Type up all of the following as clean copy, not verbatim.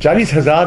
40,000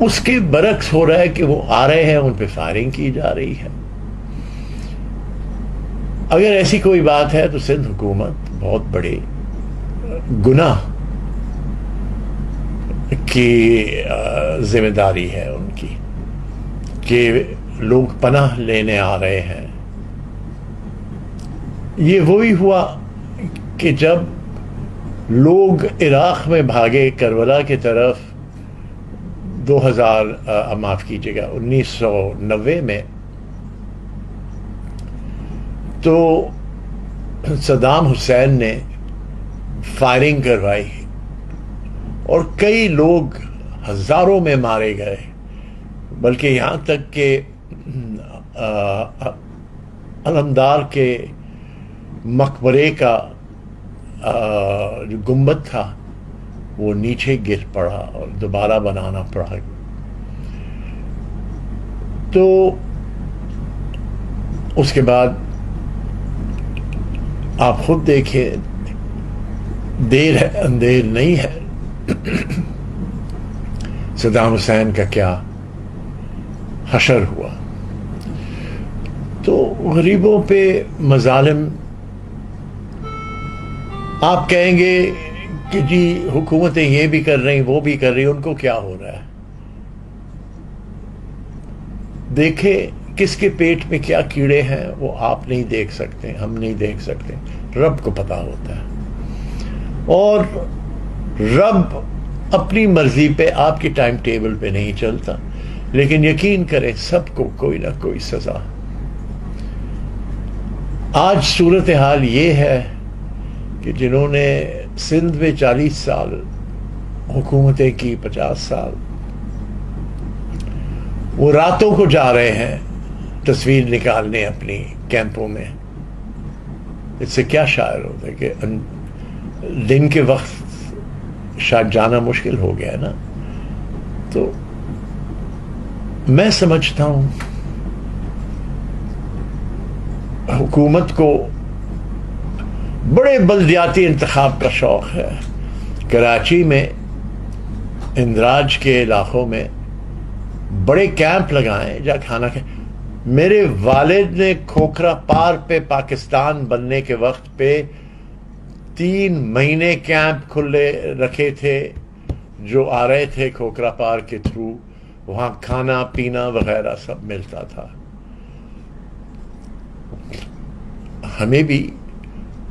اس کے برعکس ہو رہا ہے کہ وہ آ رہے ہیں، ان پہ فائرنگ کی جا رہی ہے. اگر ایسی کوئی بات ہے تو سندھ حکومت بہت بڑے گناہ کی ذمہ داری ہے ان کی کہ لوگ پناہ لینے آ رہے ہیں. یہ وہی ہوا کہ جب لوگ عراق میں بھاگے کربلا کی طرف 1990 میں، تو صدام حسین نے فائرنگ کروائی اور کئی لوگ ہزاروں میں مارے گئے، بلکہ یہاں تک کہ علمدار کے مقبرے کا جو گنبد تھا وہ نیچے گر پڑا اور دوبارہ بنانا پڑا. تو اس کے بعد آپ خود دیکھیں، دیر ہے اندیر نہیں ہے. صدام حسین کا کیا حشر ہوا. تو غریبوں پہ مظالم، آپ کہیں گے کہ جی حکومتیں یہ بھی کر رہی وہ بھی کر رہی، ان کو کیا ہو رہا ہے؟ دیکھیں کس کے پیٹ میں کیا کیڑے ہیں وہ آپ نہیں دیکھ سکتے، ہم نہیں دیکھ سکتے، رب کو پتا ہوتا ہے. اور رب اپنی مرضی پہ آپ کی ٹائم ٹیبل پہ نہیں چلتا، لیکن یقین کریں سب کو کوئی نہ کوئی سزا. آج صورتحال یہ ہے کہ جنہوں نے سندھ میں 40 سال حکومتیں کی، 50 سال، وہ راتوں کو جا رہے ہیں تصویر نکالنے اپنی کیمپوں میں. اس سے کیا شاعر ہوتا ہے کہ دن کے وقت شاید جانا مشکل ہو گیا نا. تو میں سمجھتا ہوں حکومت کو بڑے بلدیاتی انتخاب کا شوق ہے. کراچی میں اندراج کے علاقوں میں بڑے کیمپ لگائیں جہاں کھانا کھائیں. میرے والد نے کھوکھرا پار پہ پاکستان بننے کے وقت پہ 3 مہینے کیمپ کھلے رکھے تھے جو آ رہے تھے کھوکھرا پار کے تھرو. وہاں کھانا پینا وغیرہ سب ملتا تھا. ہمیں بھی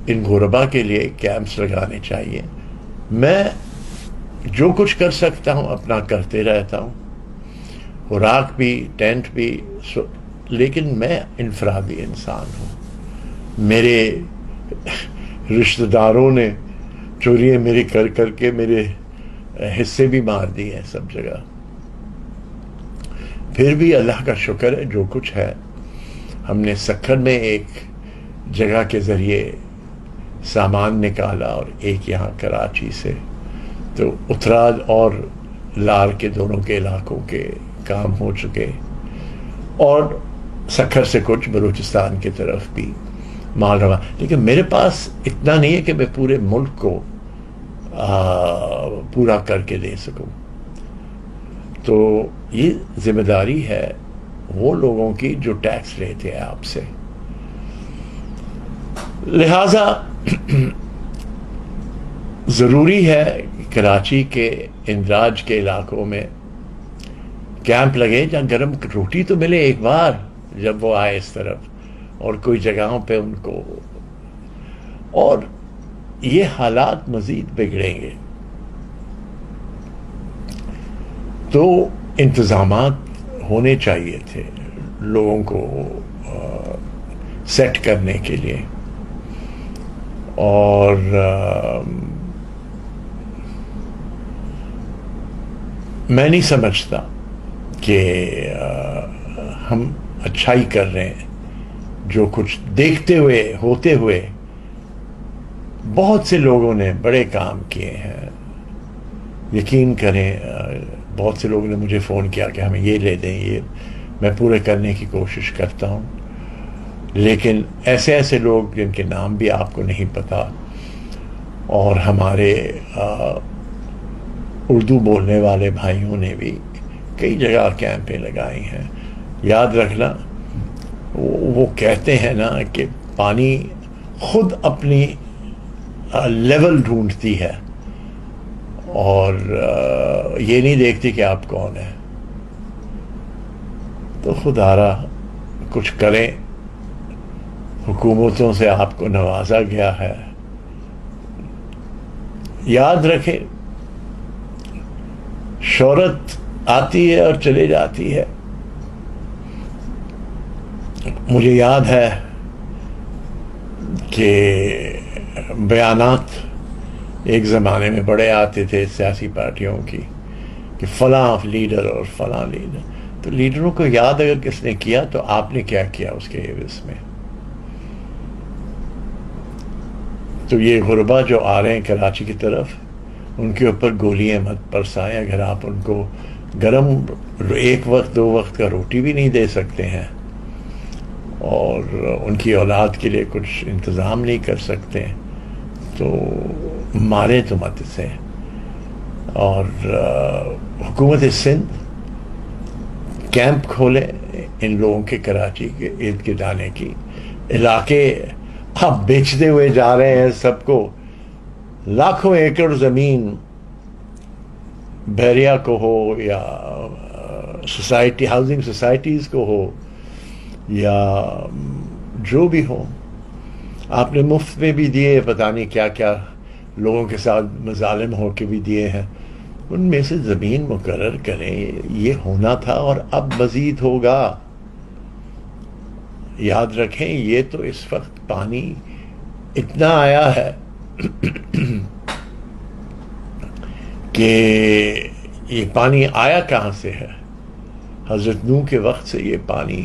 ان غربا کے لیے کیمپس لگانے چاہیے. میں جو کچھ کر سکتا ہوں اپنا کرتے رہتا ہوں، خوراک بھی، ٹینٹ بھی، لیکن میں انفرادی انسان ہوں. میرے رشتہ داروں نے چوریاں میری کر کر کے میرے حصے بھی مار دی ہیں سب جگہ. پھر بھی اللہ کا شکر ہے جو کچھ ہے. ہم نے سکھر میں ایک جگہ کے ذریعے سامان نکالا اور ایک یہاں کراچی سے. تو اتراد اور لار کے دونوں کے علاقوں کے کام ہو چکے، اور سکھر سے کچھ بلوچستان کی طرف بھی مال روا. لیکن میرے پاس اتنا نہیں ہے کہ میں پورے ملک کو پورا کر کے دے سکوں. تو یہ ذمہ داری ہے وہ لوگوں کی جو ٹیکس لیتے ہیں آپ سے. لہذا ضروری ہے کراچی کے اندراج کے علاقوں میں کیمپ لگے جہاں گرم روٹی تو ملے ایک بار جب وہ آئے اس طرف، اور کوئی جگہوں پہ ان کو. اور یہ حالات مزید بگڑیں گے تو انتظامات ہونے چاہیے تھے لوگوں کو سیٹ کرنے کے لیے. اور میں نہیں سمجھتا کہ ہم اچھائی کر رہے ہیں. جو کچھ دیکھتے ہوئے ہوتے ہوئے بہت سے لوگوں نے بڑے کام کیے ہیں. یقین کریں بہت سے لوگوں نے مجھے فون کیا کہ ہمیں یہ لے دیں، یہ میں پورے کرنے کی کوشش کرتا ہوں. لیکن ایسے ایسے لوگ جن کے نام بھی آپ کو نہیں پتا، اور ہمارے اردو بولنے والے بھائیوں نے بھی کئی جگہ کیمپیں لگائی ہیں. یاد رکھنا وہ کہتے ہیں نا کہ پانی خود اپنی لیول ڈھونڈتی ہے اور یہ نہیں دیکھتی کہ آپ کون ہیں. تو خدا را کچھ کریں. حکومتوں سے آپ کو نوازا گیا ہے. یاد رکھیں شہرت آتی ہے اور چلے جاتی ہے. مجھے یاد ہے کہ بیانات ایک زمانے میں بڑے آتے تھے سیاسی پارٹیوں کی کہ فلاں لیڈر اور فلاں لیڈر. تو لیڈروں کو یاد اگر کس نے کیا تو آپ نے کیا کیا اس کے عوض میں. تو یہ غربا جو آ رہے ہیں کراچی کی طرف ان کے اوپر گولیاں مت برسائیں. اگر آپ ان کو گرم ایک وقت دو وقت کا روٹی بھی نہیں دے سکتے ہیں اور ان کی اولاد کے لیے کچھ انتظام نہیں کر سکتے تو مارے تو مت اسے. اور حکومت سندھ کیمپ کھولے ان لوگوں کے کراچی کے ارد گرد آنے کی. علاقے آپ بیچتے ہوئے جا رہے ہیں سب کو. لاکھوں ایکڑ زمین بحریہ کو ہو یا سوسائٹی ہاؤسنگ سوسائٹیز کو ہو یا جو بھی ہو آپ نے مفت میں بھی دیے. پتہ نہیں کیا کیا لوگوں کے ساتھ مظالم ہو کے بھی دیے ہیں. ان میں سے زمین مقرر کریں. یہ ہونا تھا اور اب مزید ہوگا. یاد رکھیں یہ تو اس وقت پانی اتنا آیا ہے کہ یہ پانی آیا کہاں سے ہے. حضرت نوح کے وقت سے یہ پانی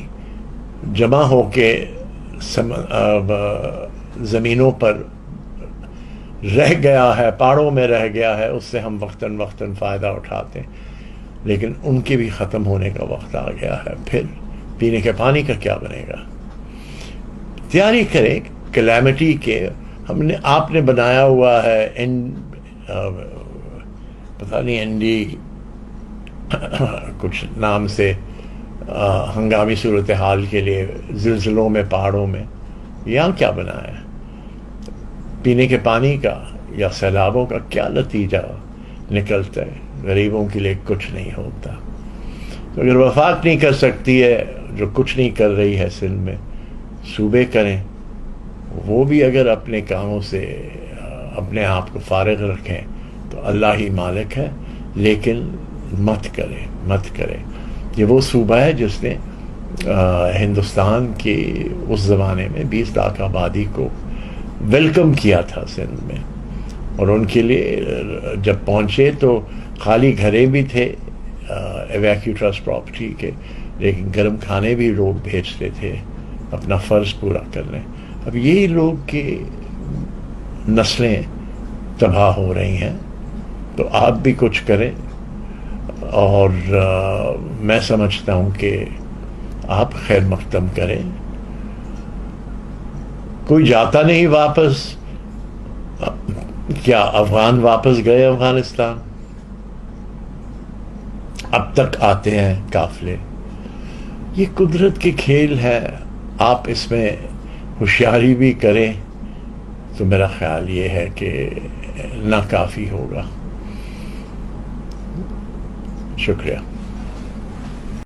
جمع ہو کے زمینوں پر رہ گیا ہے, پہاڑوں میں رہ گیا ہے. اس سے ہم وقتاً وقتاً فائدہ اٹھاتے ہیں لیکن ان کے بھی ختم ہونے کا وقت آ گیا ہے. پھر پینے کے پانی کا کیا بنے گا. تیاری کریں کلیمٹی کے. آپ نے بنایا ہوا ہے پتہ نہیں این ڈی کچھ نام سے ہنگامی صورتحال کے لیے زلزلوں میں پہاڑوں میں. یہاں کیا بنایا ہے پینے کے پانی کا یا سیلابوں کا کیا نتیجہ نکلتا ہے. غریبوں کے لیے کچھ نہیں ہوتا. تو اگر وفاق نہیں کر سکتی ہے جو کچھ نہیں کر رہی ہے سندھ میں, صوبے کریں. وہ بھی اگر اپنے کاموں سے اپنے آپ کو فارغ رکھیں تو اللہ ہی مالک ہے. لیکن مت کریں. یہ وہ صوبہ ہے جس نے ہندوستان کی اس زمانے میں 20 لاکھ آبادی کو ویلکم کیا تھا سندھ میں. اور ان کے لیے جب پہنچے تو خالی گھریں بھی تھے ایویکیو ٹرسٹ پراپرٹی کے, لیکن گرم کھانے بھی لوگ بھیجتے تھے اپنا فرض پورا کرنے. اب یہی لوگ کی نسلیں تباہ ہو رہی ہیں تو آپ بھی کچھ کریں. اور میں سمجھتا ہوں کہ آپ خیر مقدم کریں. کوئی جاتا نہیں واپس. کیا افغان واپس گئے افغانستان؟ اب تک آتے ہیں قافلے. یہ قدرت کے کھیل ہے. آپ اس میں ہوشیاری بھی کریں تو میرا خیال یہ ہے کہ ناکافی ہوگا. شکریہ.